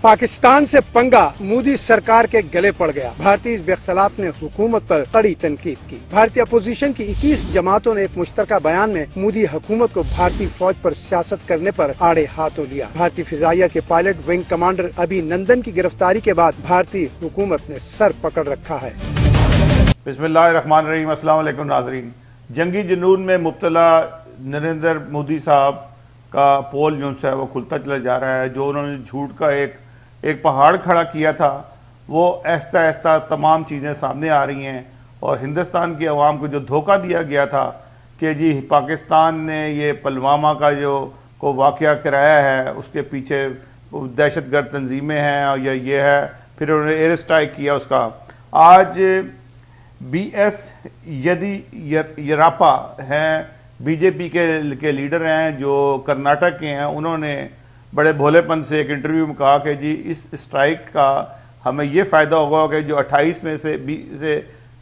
पाकिस्तान से पंगा मोदी सरकार के गले पड़ गया। भारतीय हिज़्ब इख्तिलाफ ने हुकूमत पर कड़ी तनकीद की। भारतीय अपोजिशन की 21 जमातों ने एक मुश्तरका बयान में मोदी हुकूमत को भारतीय फौज पर सियासत करने पर आड़े हाथों लिया। भारतीय फिजाइया के पायलट विंग कमांडर अभिनंदन की गिरफ्तारी के बाद भारतीय हुकूमत ने सर पकड़ रखा है। बिस्मिल्लाहिर्रहमानिर्रहीम। अस्सलाम वालेकुम नाज़रीन। जंगी जुनून में मुब्तला नरेंद्र मोदी साहब का पोल जो है वो खुलता चला जा रहा है। जो उन्होंने झूठ का एक पहाड़ खड़ा किया था, वो आहिस्ता आहिस्ता तमाम चीज़ें सामने आ रही हैं। और हिंदुस्तान की आवाम को जो धोखा दिया गया था कि जी पाकिस्तान ने ये पुलवामा का जो को वाक़या कराया है, उसके पीछे दहशतगर्द तंजीमें हैं और ये है, फिर उन्होंने एयर स्ट्राइक किया उसका। आज BS येदियुरप्पा हैं, बीजेपी के लीडर हैं जो कर्नाटक के हैं। उन्होंने बड़े भोलेपन से एक इंटरव्यू में कहा कि जी इस स्ट्राइक का हमें ये फ़ायदा होगा कि जो 28 में से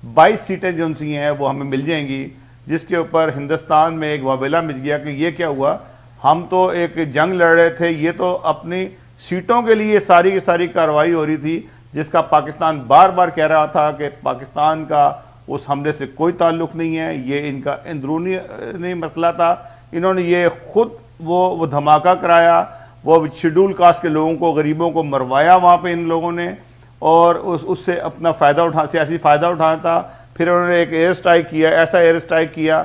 22 सीटें जो सी हैं वो हमें मिल जाएंगी, जिसके ऊपर हिंदुस्तान में एक वावेला मच गया कि ये क्या हुआ, हम तो एक जंग लड़ रहे थे, ये तो अपनी सीटों के लिए सारी की सारी कार्रवाई हो रही थी, जिसका पाकिस्तान बार बार कह रहा था कि पाकिस्तान का उस हमले से कोई ताल्लुक नहीं है, ये इनका अंदरूनी मसला था। इन्होंने ये खुद वो धमाका कराया, वो शेड्यूल कास्ट के लोगों को, गरीबों को मरवाया वहाँ पे इन लोगों ने, और उससे अपना सियासी फ़ायदा उठाना था। फिर उन्होंने एक एयर स्ट्राइक किया, ऐसा एयर स्ट्राइक किया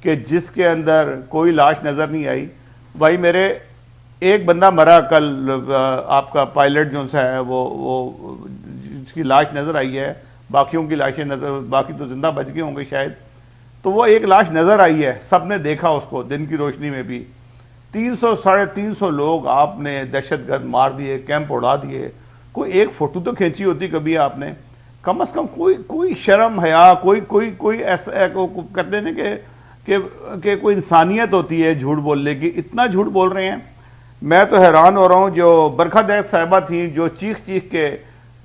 कि जिसके अंदर कोई लाश नज़र नहीं आई। भाई मेरे एक बंदा मरा कल, आपका पायलट जो है वो जिसकी लाश नज़र आई है, बाकियों की लाशें बाकी तो जिंदा बच गए होंगे शायद। तो वो एक लाश नज़र आई है, सबने देखा उसको दिन की रोशनी में भी। 300-350 लोग आपने दहशतगर्द मार दिए, कैंप उड़ा दिए। कोई एक फोटो तो खींची होती कभी आपने, कम से कम कोई शर्म हया, कोई ऐसा कहते हैं ना कि कोई इंसानियत होती है झूठ बोलने की। इतना झूठ बोल रहे हैं, मैं तो हैरान हो रहा हूँ। जो बरखा दैत साहिबा थी, जो चीख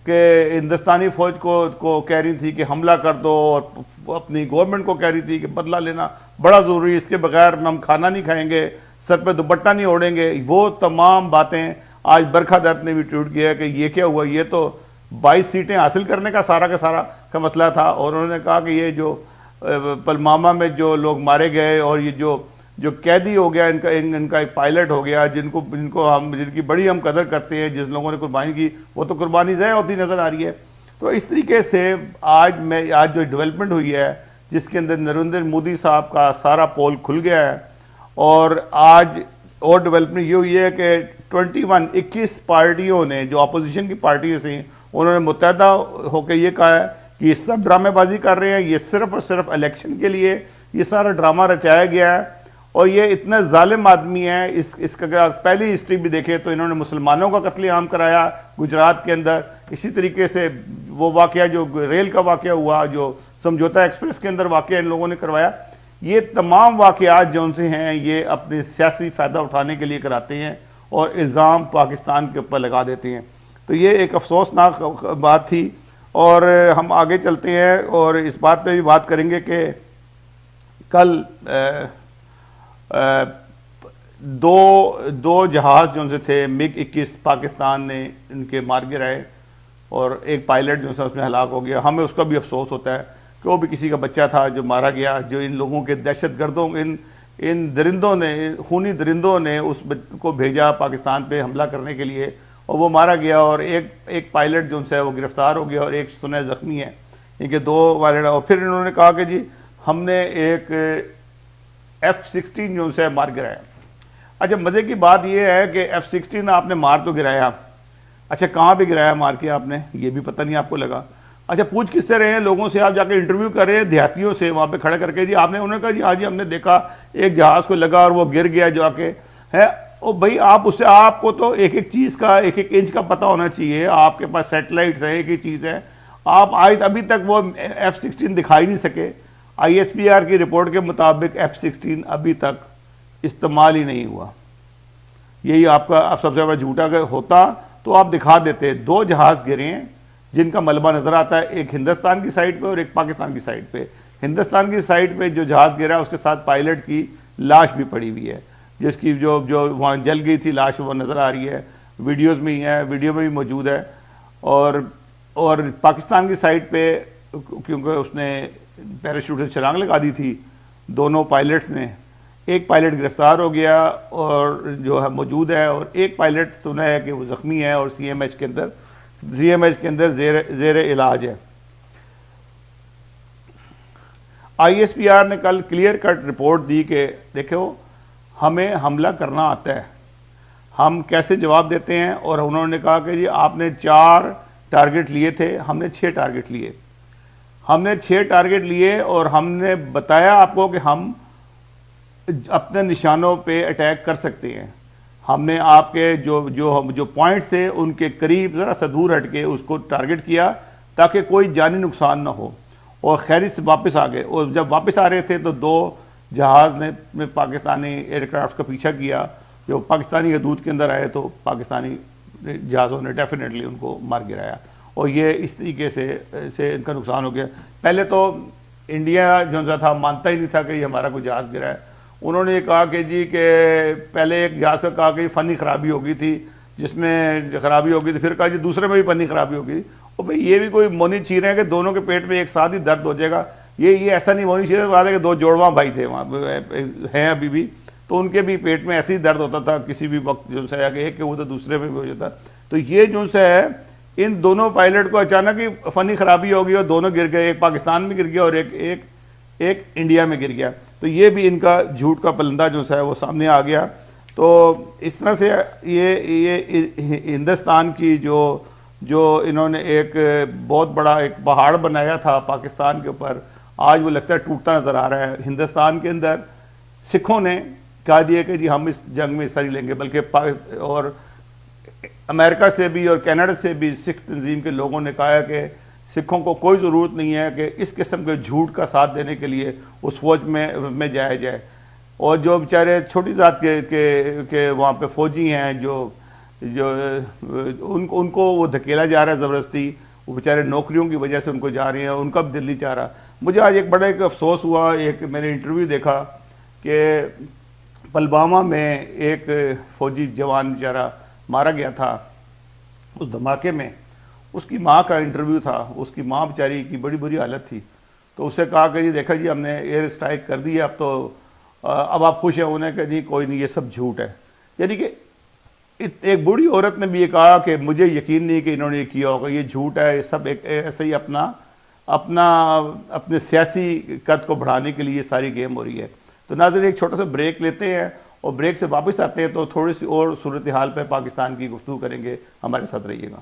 के हिंदुस्तानी फौज को कह रही थी कि हमला कर दो, और अपनी गवर्नमेंट को कह रही थी कि बदला लेना बड़ा ज़रूरी, इसके बगैर हम खाना नहीं खाएंगे, सर पे दुपट्टा नहीं ओढ़ेंगे, वो तमाम बातें आज बरखा दत्त ने भी ट्वीट किया कि ये क्या हुआ, ये तो 22 सीटें हासिल करने का सारा का मसला था। और उन्होंने कहा कि ये जो पुलवामा में जो लोग मारे गए, और ये जो कैदी हो गया, इनका एक पायलट हो गया, जिनकी बड़ी हम कदर करते हैं, जिस लोगों ने कुर्बानी की, वो तो कुर्बानी ज़ाया होती नज़र आ रही है। तो इस तरीके से आज जो डेवलपमेंट हुई है, जिसके अंदर नरेंद्र मोदी साहब का सारा पोल खुल गया है। और आज और डेवलपमेंट ये हुई है कि 21 पार्टियों ने, जो अपोजिशन की पार्टियाँ थी, उन्होंने मुत्तहदा होकर ये कहा है कि ये सब ड्रामेबाजी कर रहे हैं, ये सिर्फ और सिर्फ इलेक्शन के लिए ये सारा ड्रामा रचाया गया है। और ये इतना जालिम आदमी है, इसका अगर आप पहली हिस्ट्री भी देखें तो इन्होंने मुसलमानों का कत्लेआम कराया गुजरात के अंदर। इसी तरीके से वो वाक़या जो रेल का वाक़या हुआ, जो समझौता एक्सप्रेस के अंदर वाक़या इन लोगों ने करवाया, ये तमाम वाक़यात जो से हैं ये अपने सियासी फ़ायदा उठाने के लिए कराते हैं और इल्ज़ाम पाकिस्तान के ऊपर लगा देते हैं। तो ये एक अफसोसनाक बात थी। और हम आगे चलते हैं और इस बात पे भी बात करेंगे कि कल दो जहाज़ जो से थे MiG-21 पाकिस्तान ने इनके मार गिराए, और एक पायलट जो है उसमें हलाक हो गया। हमें उसका भी अफसोस होता है कि वो भी किसी का बच्चा था जो मारा गया, जो इन लोगों के दहशतगर्दों, इन दरिंदों ने, खूनी दरिंदों ने उस बच्चे को भेजा पाकिस्तान पे हमला करने के लिए, और वो मारा गया। और एक पायलट जो है वो गिरफ्तार हो गया, और एक सुना जख्मी है। इनके 2 पायलट। और फिर इन्होंने कहा कि जी हमने एक F-16 जो है मार गिराया। अच्छा, मज़े की बात यह है कि F-16 आपने मार तो गिराया, अच्छा कहाँ पे गिराया मार के आपने, ये भी पता नहीं आपको लगा। अच्छा, पूछ किससे रहे हैं लोगों से, आप जाके इंटरव्यू कर रहे हैं देहातियों से, वहाँ पे खड़ा करके जी आपने, उन्होंने कहा जी हाँ जी हमने देखा एक जहाज़ को लगा और वो गिर गया जाके है। ओ भाई, आपको तो एक चीज़ का, एक इंच का पता होना चाहिए। आपके पास सैटेलाइट्स हैं, एक ही चीज़ है। आप आज अभी तक वो F-16 दिखाई नहीं सके। ISPR की रिपोर्ट के मुताबिक F-16 अभी तक इस्तेमाल ही नहीं हुआ। यही आपका अब सबसे बड़ा झूठा अगर होता तो आप दिखा देते। 2 जहाज़ गिरे हैं जिनका मलबा नजर आता है, एक हिंदुस्तान की साइड पे और एक पाकिस्तान की साइड पे। हिंदुस्तान की साइड पे जो जहाज़ गिरा उसके साथ पायलट की लाश भी पड़ी हुई है, जिसकी जो वहाँ जल गई थी लाश वो नजर आ रही है। ویڈیوز میں ہی ہیں، ویڈیو میں بھی موجود ہے. اور پاکستان کی سائٹ پہ کیونکہ اس نے پیراشوٹ سے چھلانگ لگا دی تھی دونوں پائلٹس نے، ایک پائلٹ گرفتار ہو گیا اور جو ہے موجود ہے، اور ایک پائلٹ سنا ہے کہ وہ زخمی ہے اور سی ایم ایچ کے اندر زیر علاج ہے. آئی ایس پی آر نے کل کلیئر کٹ رپورٹ دی کہ دیکھو ہمیں حملہ کرنا آتا ہے، ہم کیسے جواب دیتے ہیں. اور انہوں نے کہا کہ جی آپ نے 4 ٹارگٹ لیے تھے، ہم نے 6 ٹارگٹ لیے. ہم نے 6 ٹارگٹ لیے اور ہم نے بتایا آپ کو کہ ہم اپنے نشانوں پہ اٹیک کر سکتے ہیں. ہم نے آپ کے جو پوائنٹ تھے ان کے قریب ذرا سا دور ہٹ کے اس کو ٹارگٹ کیا تاکہ کوئی جانی نقصان نہ ہو، اور خیریت سے واپس آ گئے. اور جب واپس آ رہے تھے تو 2 جہاز نے پاکستانی ایئر کرافٹ کا پیچھا کیا. جو پاکستانی حدود کے اندر آئے تو پاکستانی جہازوں نے ڈیفینیٹلی ان کو مار گرایا، اور یہ اس طریقے سے ان کا نقصان ہو گیا. پہلے تو انڈیا جو تھا مانتا ہی نہیں تھا کہ یہ ہمارا کوئی جہاز گرا ہے. انہوں نے یہ کہا کہ جی کہ پہلے ایک جہاز کا کہا کہ فنی خرابی ہو گئی تھی، جس میں خرابی ہو گئی تھی، پھر کہا جی دوسرے میں بھی فنی خرابی ہو گئی. اور بھئی یہ بھی کوئی مونی چیرے ہیں کہ دونوں کے پیٹ میں ایک ساتھ ہی درد ہو جائے گا. یہ ایسا نہیں. مونی چیرے بات ہے کہ 2 جوڑواں بھائی تھے وہاں ہیں ابھی بھی، تو ان کے بھی پیٹ میں ایسے ہی درد ہوتا تھا کسی بھی وقت جو ہے کہ ایک وہ تو دوسرے میں بھی ہو جاتا. تو یہ جو ہے ان دونوں پائلٹ کو اچانک ہی فنی خرابی ہو گئی اور دونوں گر گئے، ایک پاکستان میں گر گیا اور ایک انڈیا میں گر گیا. تو یہ بھی ان کا جھوٹ کا پلندہ جو ہے وہ سامنے آ گیا. تو اس طرح سے یہ ہندوستان کی جو انہوں نے ایک بہت بڑا ایک پہاڑ بنایا تھا پاکستان کے اوپر، آج وہ لگتا ہے ٹوٹتا نظر آ رہا ہے. ہندوستان کے اندر سکھوں نے کہا دیا کہ جی ہم اس جنگ میں حصہ نہیں لیں گے، بلکہ اور امریکہ سے بھی اور کینیڈا سے بھی سکھ تنظیم کے لوگوں نے کہا ہے کہ سکھوں کو کوئی ضرورت نہیں ہے کہ اس قسم کے جھوٹ کا ساتھ دینے کے لیے اس فوج میں جایا جائے. اور جو بیچارے چھوٹی ذات کے وہاں پہ فوجی ہیں جو ان کو وہ دھکیلا جا رہا ہے زبردستی، وہ بیچارے نوکریوں کی وجہ سے ان کو جا رہے ہیں، ان کا بھی دل نہیں چاہ رہا. مجھے آج ایک بڑا ایک افسوس ہوا، میں نے انٹرویو دیکھا کہ پلوامہ میں ایک فوجی جوان بیچارہ مارا گیا تھا اس دھماکے میں. اس کی ماں کا انٹرویو تھا، اس کی ماں بیچاری کی بڑی بری حالت تھی. تو اسے کہا کہ جی دیکھا جی ہم نے ایئر اسٹرائک کر دی ہے، اب آپ خوش ہیں؟ انہیں کہ نہیں کوئی نہیں، یہ سب جھوٹ ہے. یعنی کہ ایک بوڑھی عورت نے بھی یہ کہا کہ مجھے یقین نہیں کہ انہوں نے یہ کیا ہوگا، یہ جھوٹ ہے، یہ سب ایک ایسے ہی اپنے سیاسی قد کو بڑھانے کے لیے یہ ساری گیم ہو رہی ہے. تو ناظرین ایک چھوٹا سا بریک لیتے ہیں اور بریک سے واپس آتے ہیں تو تھوڑی سی اور صورتحال پہ پاکستان کی گفتگو کریں گے. ہمارے ساتھ رہیے گا.